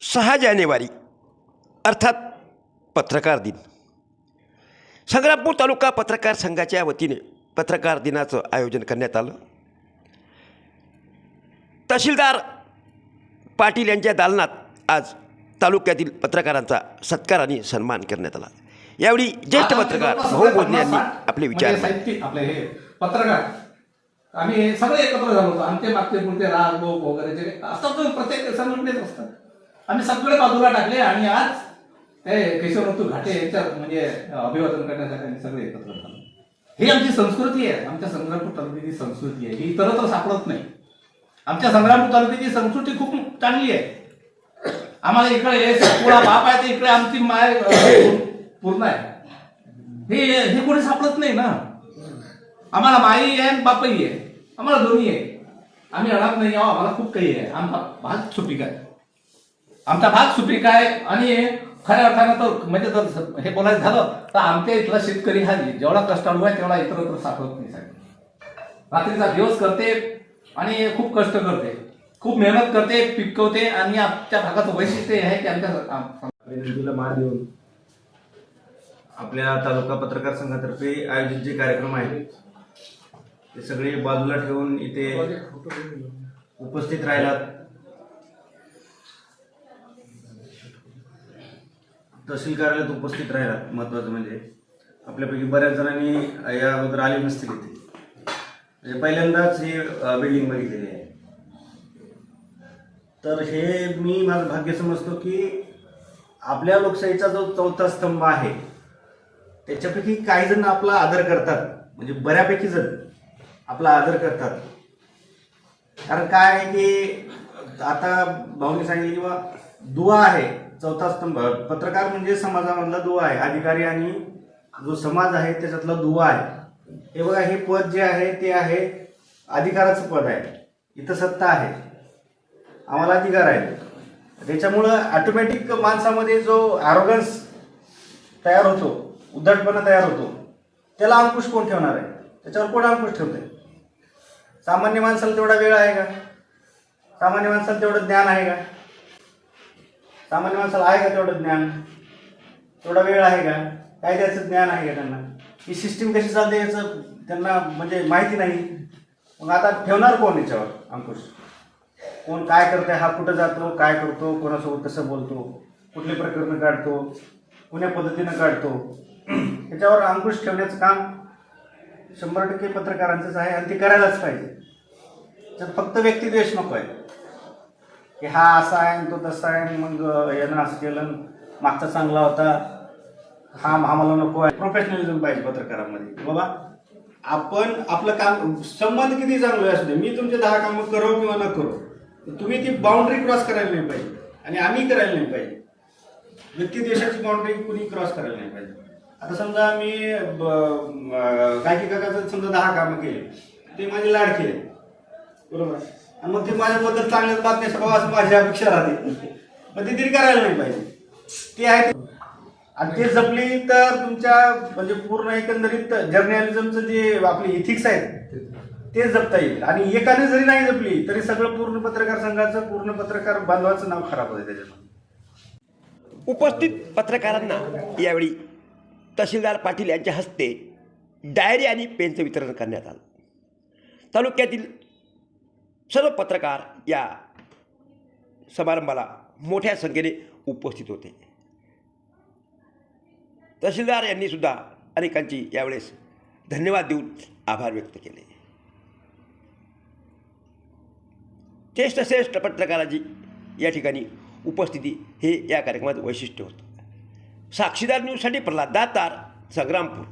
6 जानेवारी अर्थात पत्रकार दिन. संग्रामपूर तालुका पत्रकार संघाच्या वतीने पत्रकार दिनाचं आयोजन करण्यात आलं. तहसीलदार पाटील यांच्या दालनात आज तालुक्यातील पत्रकारांचा सत्कार आणि सन्मान करण्यात आला. यावेळी ज्येष्ठ पत्रकार भाऊ बोधने यांनी आपले विचार साहित्यिक आपले हे पत्रकार आम्ही सगळे एकत्र झालो होतो. आमचे मागचे पुढचे राग गोप वगैरे जे असतात प्रत्येक संघटनेत असतात. आम्ही सगळे बाजूला टाकले आणि आज ते केशवरतू घाटे यांच्या म्हणजे अभिवादन करण्यासाठी आम्ही सगळे एकत्र झालो. ही आमची संस्कृती आहे. आमच्या संग्रामपूर तालुक्याची संस्कृती आहे. ही इतरत्र सापडत नाही. आमच्या संग्रामपूर तालुक्याची संस्कृती खूप चांगली आहे. आम्हाला इकडे पुढा बाप आहे तर इकडे आमची माय पूर्ण आहे. हे कोणी सापडत नाही ना. आम्हाला माई आहे आणि बापही आहे. आम्हाला दोन्ही आहे. आम्ही अडाप नाही आहो. आम्हाला खूप काही आहे. आमचा भाग सुपीक आहे. आमचा भाग सुपीक आहे आणि खऱ्या अर्थानं तर म्हणजे जर हे बोलायचं झालं तर आमच्या इथला शेतकरी हा जेवढा कष्टाळू आहे तेवढा इतरत्र सापडत नाही. रात्रीचा दिवस करते आणि खूप कष्ट करते, खूप मेहनत करते, पिकवते आणि आमच्या भागाचं वैशिष्ट्य आहे की आमच्या विनंतीला मान देऊन आपल्या तालुका पत्रकार संघातर्फे आयोजित जे कार्यक्रम आहेत ते सगळे बाजूला ठेवून इथे उपस्थित राहिलात. तहसील कार्यालयात उपस्थित राहिलात. महत्वाचं म्हणजे आपल्यापैकी बऱ्याच जणांनी या अगोदर आले नसतील इथे. म्हणजे पहिल्यांदाच ही बिल्डिंग बघितलेली आहे. तर हे मी माझं भाग्य समजतो की आपल्या लोकशाहीचा जो चौथा स्तंभ आहे त्याच्यापैकी काही जण आपला आदर करतात. म्हणजे बऱ्यापैकी जण आपला आदर करतात. कारण काय आहे की आता भाऊनी सांगितलं किंवा दुवा आहे चौथा स्तंभ. पत्रकार म्हणजे समाजामधला दुवा आहे. अधिकारी आणि जो समाज आहे त्याच्यातला दुवा आहे. हे बघा, हे पद जे आहे ते आहे अधिकाराचं पद आहे. इथं सत्ता आहे, आम्हाला अधिकार आहे. त्याच्यामुळं ऑटोमॅटिक माणसामध्ये जो ॲरोगन्स तयार होतो, उद्धटपणा तयार होतो, त्याला अंकुश कोण ठेवणार आहे? त्याच्यावर कोण अंकुश ठेवतंय? सामान्य माणसाला तेवढा वेळ आहे का? सामान्य माणसाला तेवढं ज्ञान आहे का? सामान्य माणसाला आहे का तेवढं ज्ञान? तेवढा वेळ आहे का? कायद्याचं ज्ञान आहे का त्यांना? ही सिस्टीम कशी चालते याचं त्यांना म्हणजे माहिती नाही. मग आता ठेवणार कोण याच्यावर अंकुश? कोण काय करते, हा कुठं जातो, काय करतो, कोणासोबत कसं बोलतो, कुठले प्रकरण काढतो, कुण्या पद्धतीनं काढतो, याच्यावर अंकुश ठेवण्याचं काम 100% पत्रकारांचंच आहे आणि ते करायलाच पाहिजे. त्यात फक्त व्यक्तिद्वेष नको आहे की हा असा आहे आणि तो तसा आहे आणि मग यानं असं केलं, मागचा चांगला होता, हा आम्हाला नको आहे. प्रोफेशनलिझम पाहिजे पत्रकारांमध्ये. बाबा आपण आपलं काम, संबंध किती चांगलं असू दे, मी तुमचे 10 कामं करो किंवा न करो, तुम्ही ती बाउंड्री क्रॉस करायला नाही पाहिजे आणि आम्ही करायला नाही पाहिजे. व्यक्तिद्वेषाची बाउंड्री कुणी क्रॉस करायला नाही पाहिजे. आता समजा मी काही काकाचं समजा 10 कामं केले, ते माझे लाड केले, बरोबर, आणि मग ते माझ्याबद्दल चांगल्याच बातम्या सगळं असं माझी अपेक्षा राहते, मग ते तरी करायला नाही पाहिजे. ते आहे आणि ते जपली तर तुमच्या म्हणजे पूर्ण एकंदरीत जर्नलिझमचं जे आपले इथिक्स आहेत ते जपता येईल. आणि एकाने जरी नाही जपली तरी सगळं पूर्ण पत्रकार संघाचं, पूर्ण पत्रकार बांधवाचं नाव खराब होतं त्याच्यामध्ये. उपस्थित पत्रकारांना यावेळी तहसीलदार पाटील यांच्या हस्ते डायरी आणि पेनचं वितरण करण्यात आलं. तालुक्यातील सर्व पत्रकार या समारंभाला मोठ्या संख्येने उपस्थित होते. तहसीलदार यांनी सुद्धा अनेकांची यावेळेस धन्यवाद देऊन आभार व्यक्त केले. श्रेष्ठ पत्रकाराची या ठिकाणी उपस्थिती हे या कार्यक्रमात वैशिष्ट्य होतं. साक्षीदार न्यूजसाठी प्रल्हाद दातार, संग्रामपूर.